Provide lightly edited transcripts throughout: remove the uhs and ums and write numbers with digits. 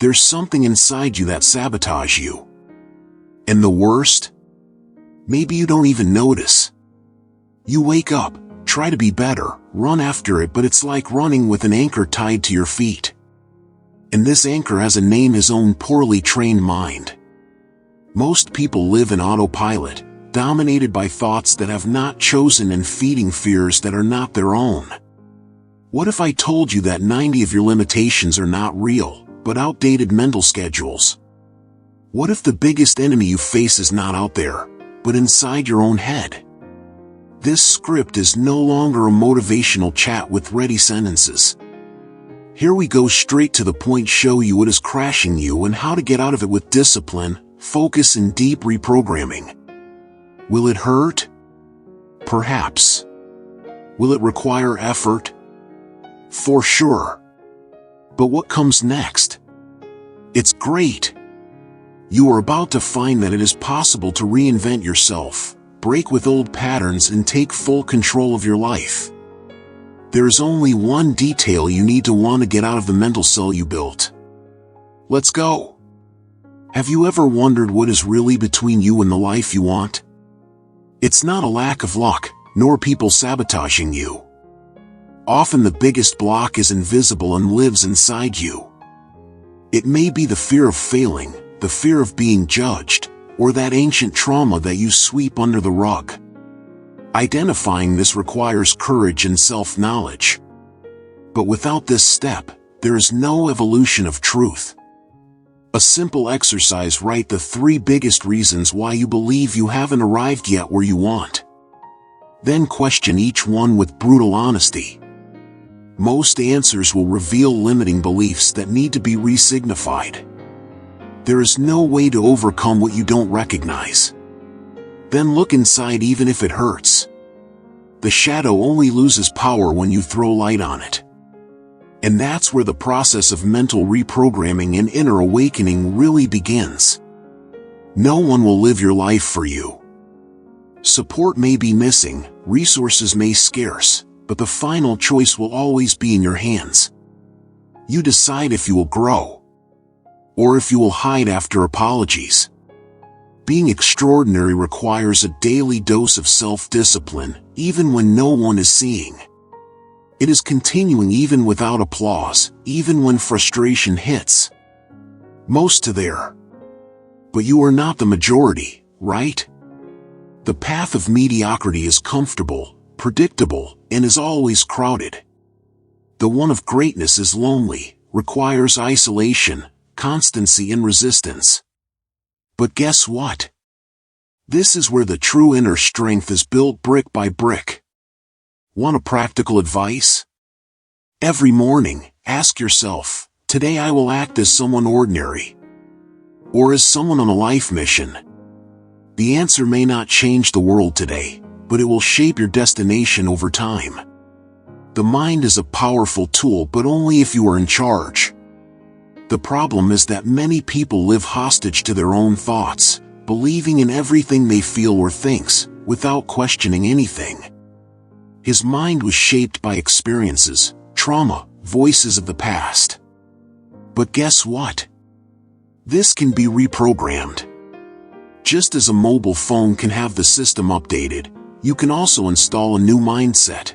there's something inside you that sabotages you. And the worst? Maybe you don't even notice. You wake up, try to be better, run after it, but it's like running with an anchor tied to your feet. And this anchor has a name: his own poorly trained mind. Most people live in autopilot, dominated by thoughts that have not chosen and feeding fears that are not their own. What if I told you that 90 of your limitations are not real, but outdated mental schedules? What if the biggest enemy you face is not out there, but inside your own head? This script is no longer a motivational chat with ready sentences. Here we go straight to the point, show you what is crashing you and how to get out of it with discipline, focus, and deep reprogramming. Will it hurt? Perhaps. Will it require effort? For sure. But what comes next? It's great. You are about to find that it is possible to reinvent yourself, break with old patterns, and take full control of your life. There is only one detail you need to want to get out of the mental cell you built. Let's go. Have you ever wondered what is really between you and the life you want? It's not a lack of luck, nor people sabotaging you. Often the biggest block is invisible and lives inside you. It may be the fear of failing, the fear of being judged, or that ancient trauma that you sweep under the rug. Identifying this requires courage and self-knowledge. But without this step, there is no evolution of truth. A simple exercise: write the 3 biggest reasons why you believe you haven't arrived yet where you want. Then question each one with brutal honesty. Most answers will reveal limiting beliefs that need to be resignified. There is no way to overcome what you don't recognize. Then look inside, even if it hurts. The shadow only loses power when you throw light on it. And that's where the process of mental reprogramming and inner awakening really begins. No one will live your life for you. Support may be missing, resources may be scarce, but the final choice will always be in your hands. You decide if you will grow, or if you will hide after apologies. Being extraordinary requires a daily dose of self-discipline, even when no one is seeing. It is continuing even without applause, even when frustration hits. Most are there. But you are not the majority, right? The path of mediocrity is comfortable, predictable, and is always crowded. The one of greatness is lonely, requires isolation, constancy, and resistance. But guess what? This is where the true inner strength is built brick by brick. Want a practical advice? Every morning, ask yourself, today I will act as someone ordinary, or as someone on a life mission. The answer may not change the world today, but it will shape your destination over time. The mind is a powerful tool, but only if you are in charge. The problem is that many people live hostage to their own thoughts, believing in everything they feel or thinks, without questioning anything. His mind was shaped by experiences, trauma, voices of the past. But guess what? This can be reprogrammed. Just as a mobile phone can have the system updated, you can also install a new mindset.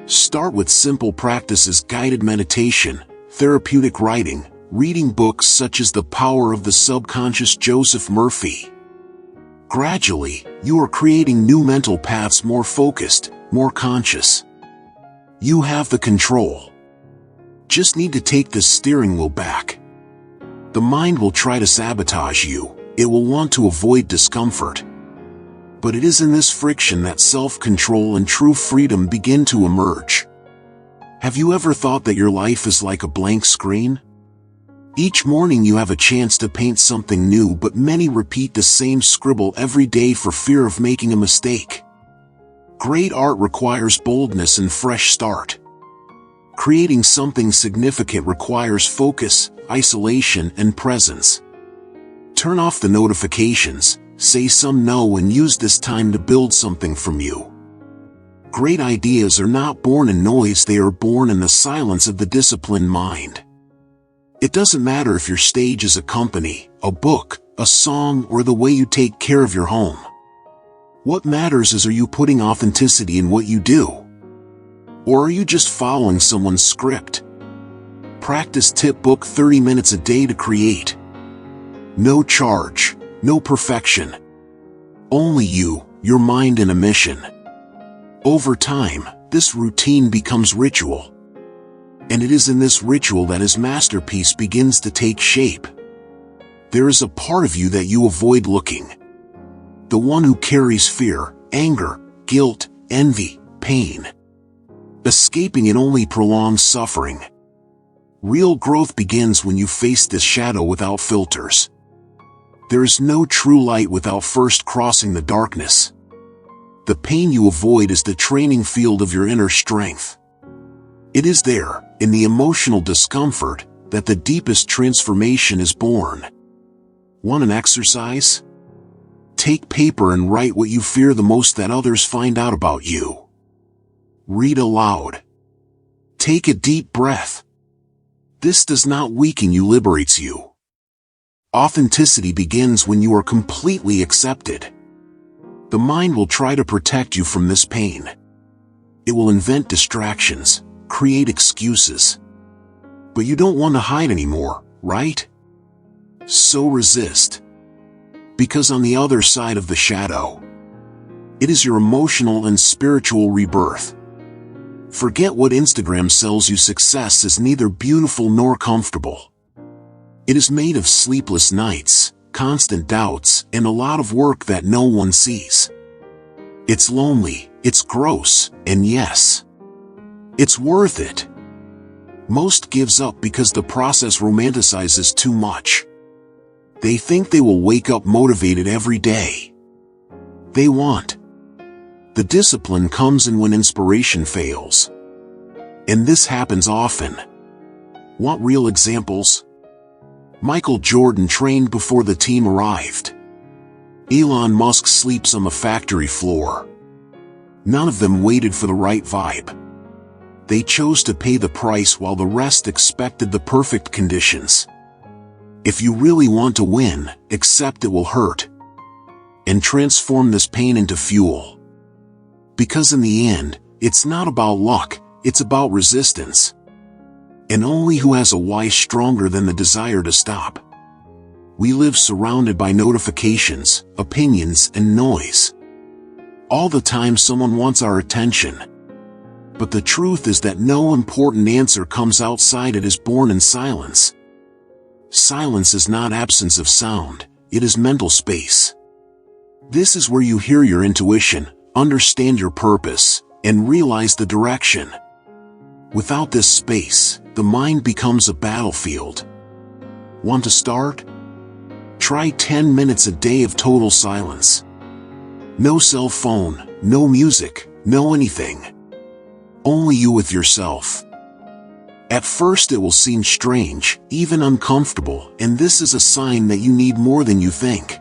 Start with simple practices: guided meditation, therapeutic writing, reading books such as The Power of the Subconscious, Joseph Murphy. Gradually, you are creating new mental paths, more focused, more conscious. You have the control. Just need to take the steering wheel back. The mind will try to sabotage you. It will want to avoid discomfort. But it is in this friction that self-control and true freedom begin to emerge. Have you ever thought that your life is like a blank screen? Each morning you have a chance to paint something new, but many repeat the same scribble every day for fear of making a mistake. Great art requires boldness and fresh start. Creating something significant requires focus, isolation, and presence. Turn off the notifications, say some no, and use this time to build something from you. Great ideas are not born in noise, they are born in the silence of the disciplined mind. It doesn't matter if your stage is a company, a book, a song, or the way you take care of your home. What matters is, are you putting authenticity in what you do? Or are you just following someone's script? Practice tip: book 30 minutes a day to create. No charge, no perfection. Only you, your mind, and a mission. Over time, this routine becomes ritual. And it is in this ritual that his masterpiece begins to take shape. There is a part of you that you avoid looking. The one who carries fear, anger, guilt, envy, pain. Escaping it only prolongs suffering. Real growth begins when you face this shadow without filters. There is no true light without first crossing the darkness. The pain you avoid is the training field of your inner strength. It is there, in the emotional discomfort, that the deepest transformation is born. Want an exercise? Take paper and write what you fear the most that others find out about you. Read aloud. Take a deep breath. This does not weaken you, liberates you. Authenticity begins when you are completely accepted. The mind will try to protect you from this pain. It will invent distractions, create excuses. But you don't want to hide anymore, right? So resist. Because on the other side of the shadow, it is your emotional and spiritual rebirth. Forget what Instagram sells you. Success is neither beautiful nor comfortable. It is made of sleepless nights, constant doubts, and a lot of work that no one sees. It's lonely, it's gross, and yes, it's worth it. Most gives up because the process romanticizes too much. They think they will wake up motivated every day. They want. The discipline comes in when inspiration fails. And this happens often. Want real examples? Michael Jordan trained before the team arrived. Elon Musk sleeps on the factory floor. None of them waited for the right vibe. They chose to pay the price while the rest expected the perfect conditions. If you really want to win, accept it will hurt. And transform this pain into fuel. Because in the end, it's not about luck, it's about resistance. And only who has a why stronger than the desire to stop. We live surrounded by notifications, opinions, and noise. All the time someone wants our attention. But the truth is that no important answer comes outside. It is born in silence. Silence is not absence of sound, it is mental space. This is where you hear your intuition, understand your purpose, and realize the direction. Without this space, the mind becomes a battlefield. Want to start? Try 10 minutes a day of total silence. No cell phone, no music, no anything. Only you with yourself. At first it will seem strange, even uncomfortable, and this is a sign that you need more than you think.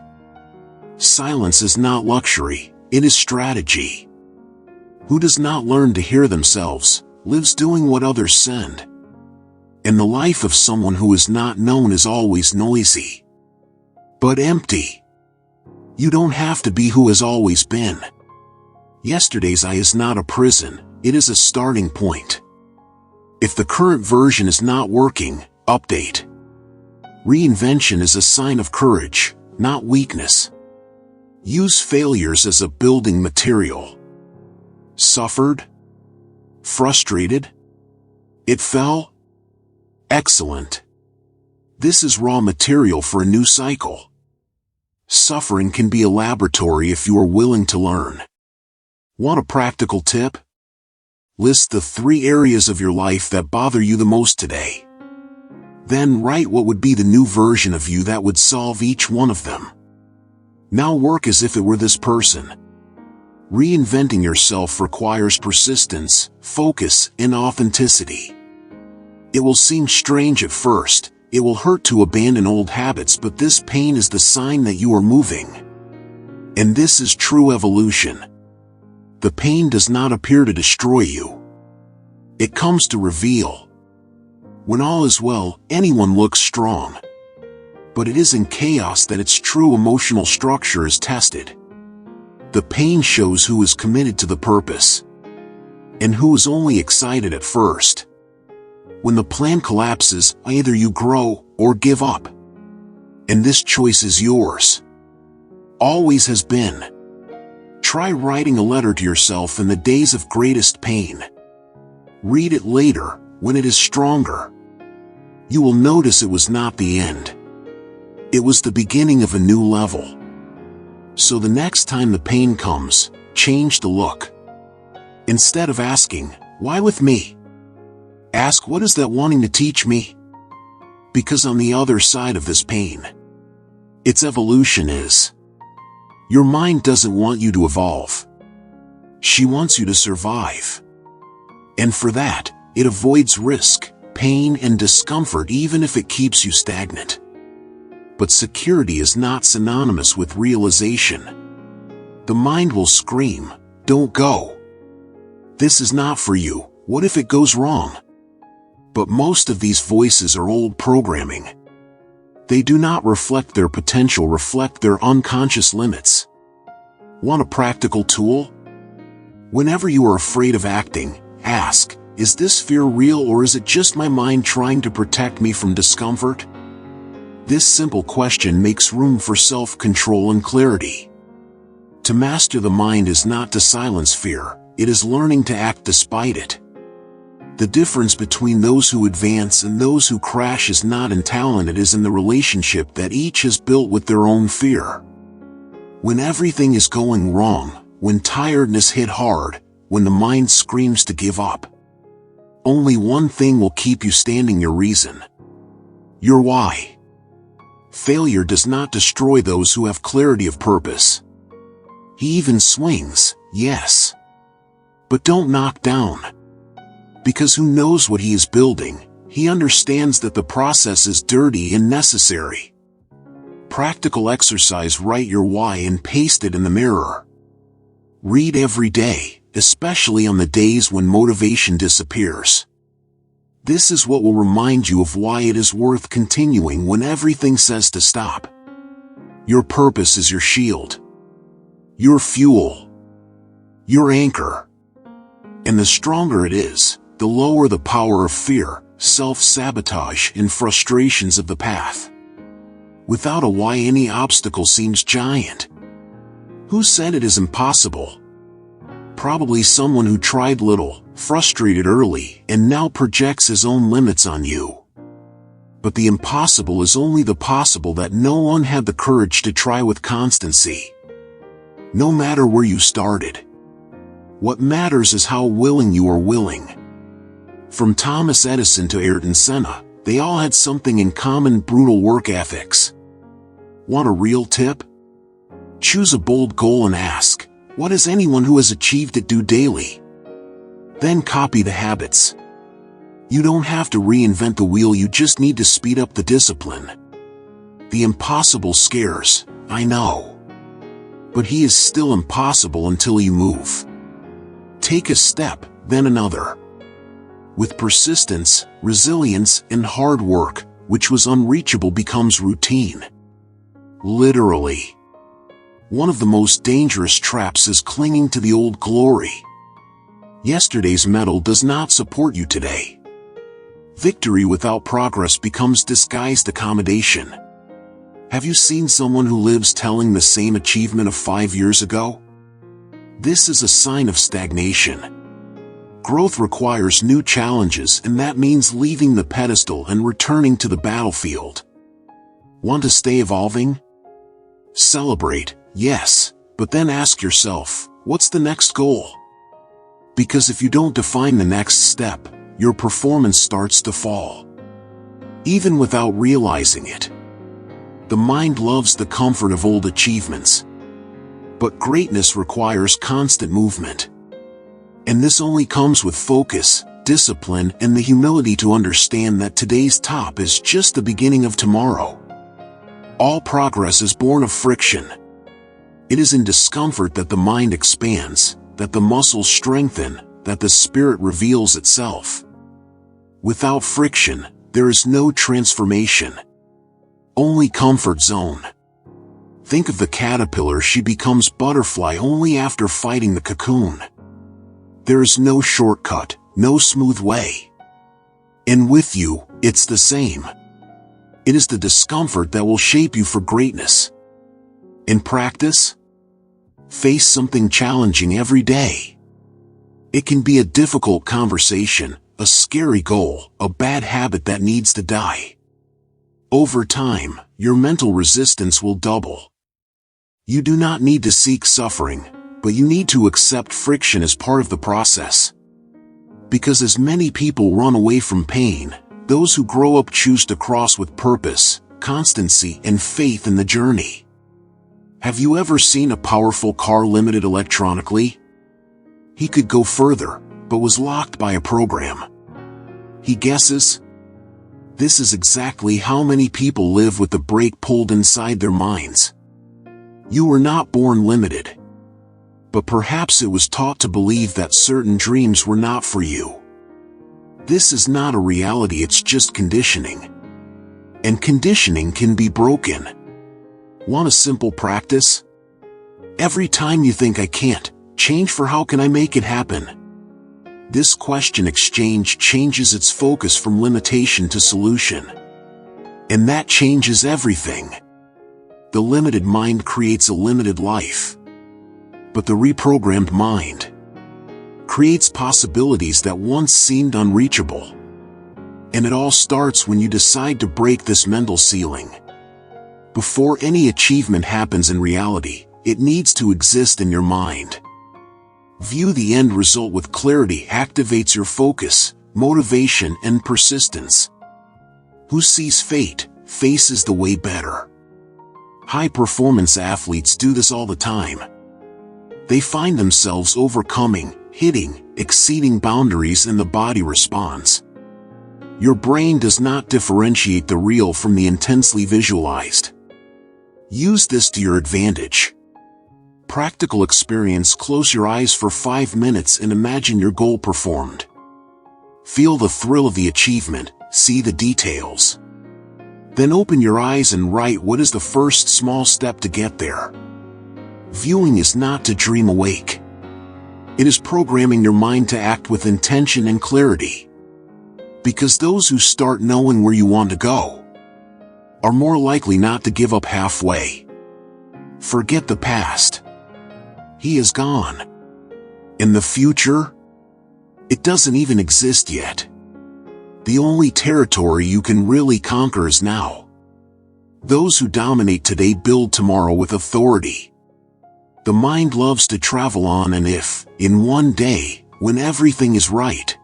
Silence is not luxury, it is strategy. Who does not learn to hear themselves, lives doing what others send. And the life of someone who is not known is always noisy. But empty. You don't have to be who has always been. Yesterday's I is not a prison, it is a starting point. If the current version is not working, update. Reinvention is a sign of courage, not weakness. Use failures as a building material. Suffered? Frustrated? It fell? Excellent. This is raw material for a new cycle. Suffering can be a laboratory if you are willing to learn. Want a practical tip? List the 3 areas of your life that bother you the most today. Then write what would be the new version of you that would solve each one of them. Now work as if it were this person. Reinventing yourself requires persistence, focus, and authenticity. It will seem strange at first, it will hurt to abandon old habits, but this pain is the sign that you are moving. And this is true evolution. The pain does not appear to destroy you. It comes to reveal. When all is well, anyone looks strong. But it is in chaos that its true emotional structure is tested. The pain shows who is committed to the purpose, and who is only excited at first. When the plan collapses, either you grow or give up. And this choice is yours. Always has been. Try writing a letter to yourself in the days of greatest pain. Read it later, when it is stronger. You will notice it was not the end. It was the beginning of a new level. So the next time the pain comes, change the look. Instead of asking, "Why with me?" ask, "What is that wanting to teach me?" Because on the other side of this pain, its evolution is. Your mind doesn't want you to evolve. She wants you to survive. And for that, it avoids risk, pain, and discomfort even if it keeps you stagnant. But security is not synonymous with realization. The mind will scream, "Don't go. This is not for you. What if it goes wrong?" But most of these voices are old programming. They do not reflect their potential, reflect their unconscious limits. Want a practical tool? Whenever you are afraid of acting, ask, "Is this fear real, or is it just my mind trying to protect me from discomfort?" This simple question makes room for self-control and clarity. To master the mind is not to silence fear, it is learning to act despite it. The difference between those who advance and those who crash is not in talent, it is in the relationship that each has built with their own fear. When everything is going wrong, when tiredness hit hard, when the mind screams to give up, only one thing will keep you standing: your reason. Your why. Failure does not destroy those who have clarity of purpose. He even swings, yes. But don't knock down. Because who knows what he is building, he understands that the process is dirty and necessary. Practical exercise: write your why and paste it in the mirror. Read every day, especially on the days when motivation disappears. This is what will remind you of why it is worth continuing when everything says to stop. Your purpose is your shield, your fuel, your anchor. And the stronger it is, the lower the power of fear, self-sabotage, and frustrations of the path. Without a why, any obstacle seems giant. Who said it is impossible? Probably someone who tried little, frustrated early, and now projects his own limits on you. But the impossible is only the possible that no one had the courage to try with constancy. No matter where you started, what matters is how willing you are willing. From Thomas Edison to Ayrton Senna, they all had something in common: brutal work ethics. Want a real tip? Choose a bold goal and ask, "What does anyone who has achieved it do daily?" Then copy the habits. You don't have to reinvent the wheel, you just need to speed up the discipline. The impossible scares, I know. But he is still impossible until you move. Take a step, then another. With persistence, resilience, and hard work, which was unreachable becomes routine. Literally. One of the most dangerous traps is clinging to the old glory. Yesterday's medal does not support you today. Victory without progress becomes disguised accommodation. Have you seen someone who lives telling the same achievement of 5 years ago? This is a sign of stagnation. Growth requires new challenges, and that means leaving the pedestal and returning to the battlefield. Want to stay evolving? Celebrate, yes, but then ask yourself, what's the next goal? Because if you don't define the next step, your performance starts to fall. Even without realizing it. The mind loves the comfort of old achievements. But greatness requires constant movement. And this only comes with focus, discipline, and the humility to understand that today's top is just the beginning of tomorrow. All progress is born of friction. It is in discomfort that the mind expands, that the muscles strengthen, that the spirit reveals itself. Without friction, there is no transformation. Only comfort zone. Think of the caterpillar, she becomes butterfly only after fighting the cocoon. There is no shortcut, no smooth way. And with you, it's the same. It is the discomfort that will shape you for greatness. In practice, face something challenging every day. It can be a difficult conversation, a scary goal, a bad habit that needs to die. Over time, your mental resistance will double. You do not need to seek suffering, but you need to accept friction as part of the process. Because as many people run away from pain, those who grow up choose to cross with purpose, constancy, and faith in the journey. Have you ever seen a powerful car limited electronically? He could go further, but was locked by a program. He guesses? This is exactly how many people live with the brake pulled inside their minds. You were not born limited. But perhaps it was taught to believe that certain dreams were not for you. This is not a reality, it's just conditioning. And conditioning can be broken. Want a simple practice? Every time you think I can't, change for how can I make it happen? This question exchange changes its focus from limitation to solution. And that changes everything. The limited mind creates a limited life. But the reprogrammed mind creates possibilities that once seemed unreachable. And it all starts when you decide to break this mental ceiling. Before any achievement happens in reality, it needs to exist in your mind. View the end result with clarity activates your focus, motivation, and persistence. Who sees fate, faces the way better. High-performance athletes do this all the time. They find themselves overcoming, hitting, exceeding boundaries, and the body responds. Your brain does not differentiate the real from the intensely visualized. Use this to your advantage. Practical experience: close your eyes for 5 minutes and imagine your goal performed. Feel the thrill of the achievement, see the details. Then open your eyes and write what is the first small step to get there. Viewing is not to dream awake. It is programming your mind to act with intention and clarity. Because those who start knowing where you want to go are more likely not to give up halfway. Forget the past. He is gone. In the future, it doesn't even exist yet. The only territory you can really conquer is now. Those who dominate today build tomorrow with authority. The mind loves to travel on and if, in one day, when everything is right.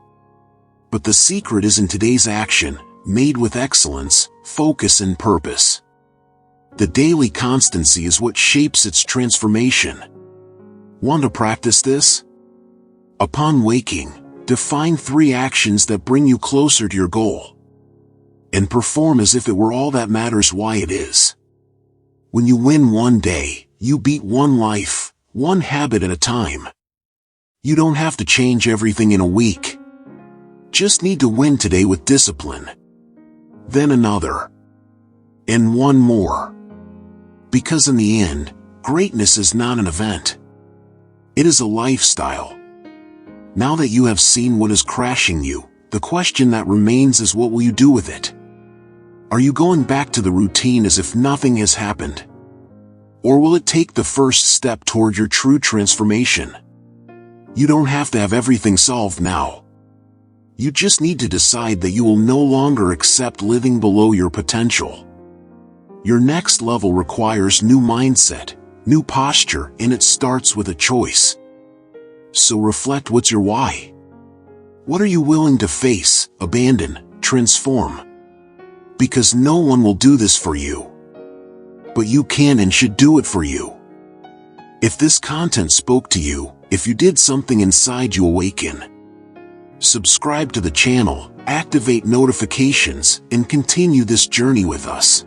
But the secret is in today's action, made with excellence, focus, and purpose. The daily constancy is what shapes its transformation. Want to practice this? Upon waking, define 3 actions that bring you closer to your goal. And perform as if it were all that matters why it is. When you win one day, you beat one life, one habit at a time. You don't have to change everything in a week. Just need to win today with discipline. Then another. And one more. Because in the end, greatness is not an event. It is a lifestyle. Now that you have seen what is crashing you, the question that remains is, what will you do with it? Are you going back to the routine as if nothing has happened? Or will it take the first step toward your true transformation? You don't have to have everything solved now. You just need to decide that you will no longer accept living below your potential. Your next level requires new mindset, new posture, and it starts with a choice. So reflect, what's your why? What are you willing to face, abandon, transform? Because no one will do this for you. But you can and should do it for you. If this content spoke to you, if you did something inside you awaken, subscribe to the channel, activate notifications, and continue this journey with us.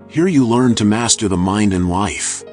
Here you learn to master the mind and life.